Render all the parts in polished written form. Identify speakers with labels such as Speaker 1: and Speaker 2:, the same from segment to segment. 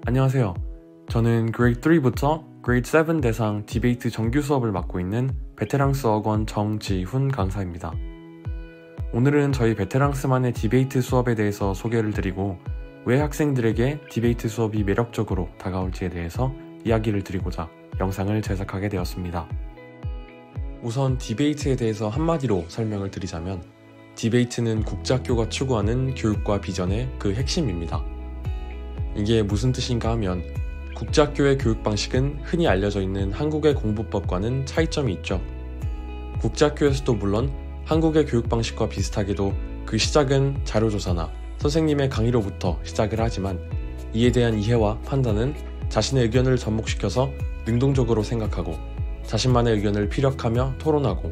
Speaker 1: 안녕하세요. 저는 Grade 3부터 Grade 7 대상 디베이트 정규 수업을 맡고 있는 베테랑스 어권 정지훈 강사입니다. 오늘은 저희 베테랑스만의 디베이트 수업에 대해서 소개를 드리고 왜 학생들에게 디베이트 수업이 매력적으로 다가올지에 대해서 이야기를 드리고자 영상을 제작하게 되었습니다. 우선 디베이트에 대해서 한마디로 설명을 드리자면 디베이트는 국제학교가 추구하는 교육과 비전의 그 핵심입니다. 이게 무슨 뜻인가 하면 국제학교의 교육 방식은 흔히 알려져 있는 한국의 공부법과는 차이점이 있죠. 국제학교에서도 물론 한국의 교육 방식과 비슷하게도 그 시작은 자료조사나 선생님의 강의로부터 시작을 하지만 이에 대한 이해와 판단은 자신의 의견을 접목시켜서 능동적으로 생각하고 자신만의 의견을 피력하며 토론하고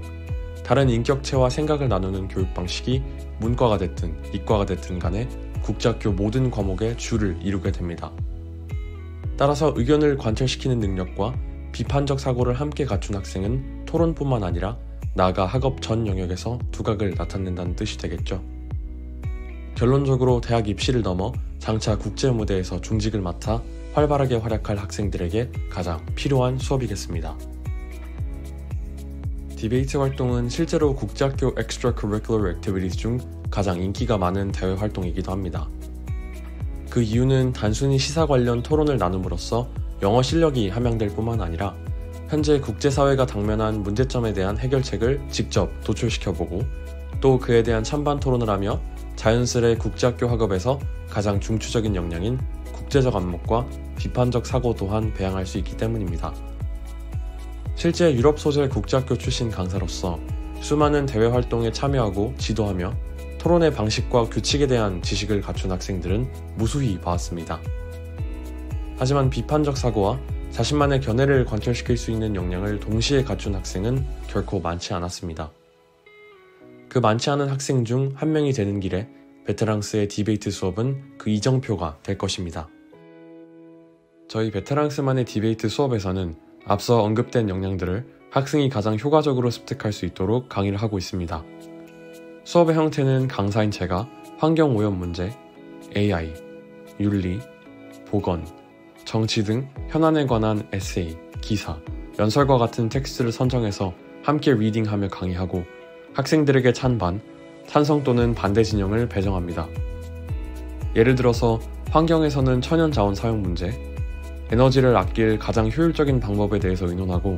Speaker 1: 다른 인격체와 생각을 나누는 교육 방식이 문과가 됐든 이과가 됐든 간에 국제학교 모든 과목의 주를 이루게 됩니다. 따라서 의견을 관철시키는 능력과 비판적 사고를 함께 갖춘 학생은 토론뿐만 아니라 나아가 학업 전 영역에서 두각을 나타낸다는 뜻이 되겠죠. 결론적으로 대학 입시를 넘어 장차 국제 무대에서 중직을 맡아 활발하게 활약할 학생들에게 가장 필요한 수업이겠습니다. 디베이트 활동은 실제로 국제학교 Extracurricular Activities 중 가장 인기가 많은 대외 활동이기도 합니다. 그 이유는 단순히 시사 관련 토론을 나눔으로써 영어 실력이 함양될 뿐만 아니라 현재 국제사회가 당면한 문제점에 대한 해결책을 직접 도출시켜보고 또 그에 대한 찬반 토론을 하며 자연스레 국제학교 학업에서 가장 중추적인 역량인 국제적 안목과 비판적 사고 또한 배양할 수 있기 때문입니다. 실제 유럽 소재 국제학교 출신 강사로서 수많은 대외 활동에 참여하고 지도하며 토론의 방식과 규칙에 대한 지식을 갖춘 학생들은 무수히 봐왔습니다. 하지만 비판적 사고와 자신만의 견해를 관철시킬 수 있는 역량을 동시에 갖춘 학생은 결코 많지 않았습니다. 그 많지 않은 학생 중 한 명이 되는 길에 베테랑스의 디베이트 수업은 그 이정표가 될 것입니다. 저희 베테랑스만의 디베이트 수업에서는 앞서 언급된 역량들을 학생이 가장 효과적으로 습득할 수 있도록 강의를 하고 있습니다. 수업의 형태는 강사인 제가 환경오염 문제, AI, 윤리, 보건, 정치 등 현안에 관한 에세이, 기사, 연설과 같은 텍스트를 선정해서 함께 리딩하며 강의하고 학생들에게 찬반, 찬성 또는 반대 진영을 배정합니다. 예를 들어서 환경에서는 천연자원 사용 문제, 에너지를 아낄 가장 효율적인 방법에 대해서 의논하고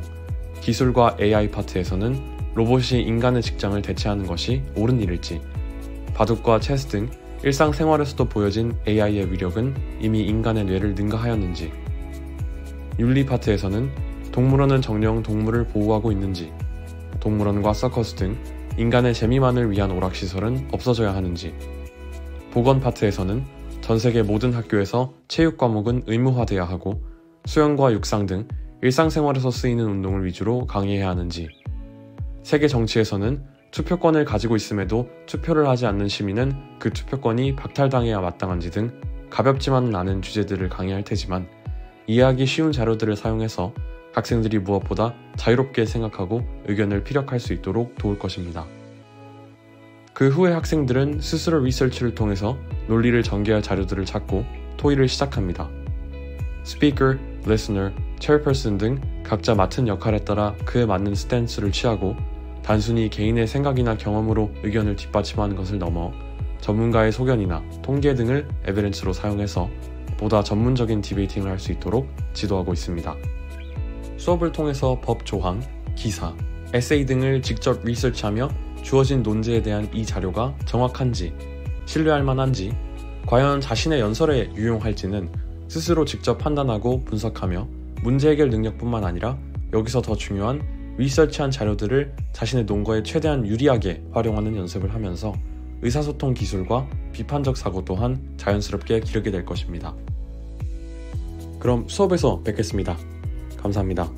Speaker 1: 기술과 AI 파트에서는 로봇이 인간의 직장을 대체하는 것이 옳은 일일지, 바둑과 체스 등 일상생활에서도 보여진 AI의 위력은 이미 인간의 뇌를 능가하였는지, 윤리 파트에서는 동물원은 정녕 동물을 보호하고 있는지, 동물원과 서커스 등 인간의 재미만을 위한 오락시설은 없어져야 하는지, 보건 파트에서는 전세계 모든 학교에서 체육 과목은 의무화돼야 하고 수영과 육상 등 일상생활에서 쓰이는 운동을 위주로 강의해야 하는지, 세계 정치에서는 투표권을 가지고 있음에도 투표를 하지 않는 시민은 그 투표권이 박탈당해야 마땅한지 등 가볍지만은 않은 주제들을 강의할 테지만 이해하기 쉬운 자료들을 사용해서 학생들이 무엇보다 자유롭게 생각하고 의견을 피력할 수 있도록 도울 것입니다. 그 후에 학생들은 스스로 리서치를 통해서 논리를 전개할 자료들을 찾고 토의를 시작합니다. 스피커, 리스너, 체어퍼슨 등 각자 맡은 역할에 따라 그에 맞는 스탠스를 취하고 단순히 개인의 생각이나 경험으로 의견을 뒷받침하는 것을 넘어 전문가의 소견이나 통계 등을 에비던스로 사용해서 보다 전문적인 디베이팅을 할 수 있도록 지도하고 있습니다. 수업을 통해서 법 조항, 기사, 에세이 등을 직접 리서치하며 주어진 논제에 대한 이 자료가 정확한지, 신뢰할 만한지, 과연 자신의 연설에 유용할지는 스스로 직접 판단하고 분석하며 문제 해결 능력뿐만 아니라 여기서 더 중요한 리서치한 자료들을 자신의 논거에 최대한 유리하게 활용하는 연습을 하면서 의사소통 기술과 비판적 사고 또한 자연스럽게 기르게 될 것입니다. 그럼 수업에서 뵙겠습니다. 감사합니다.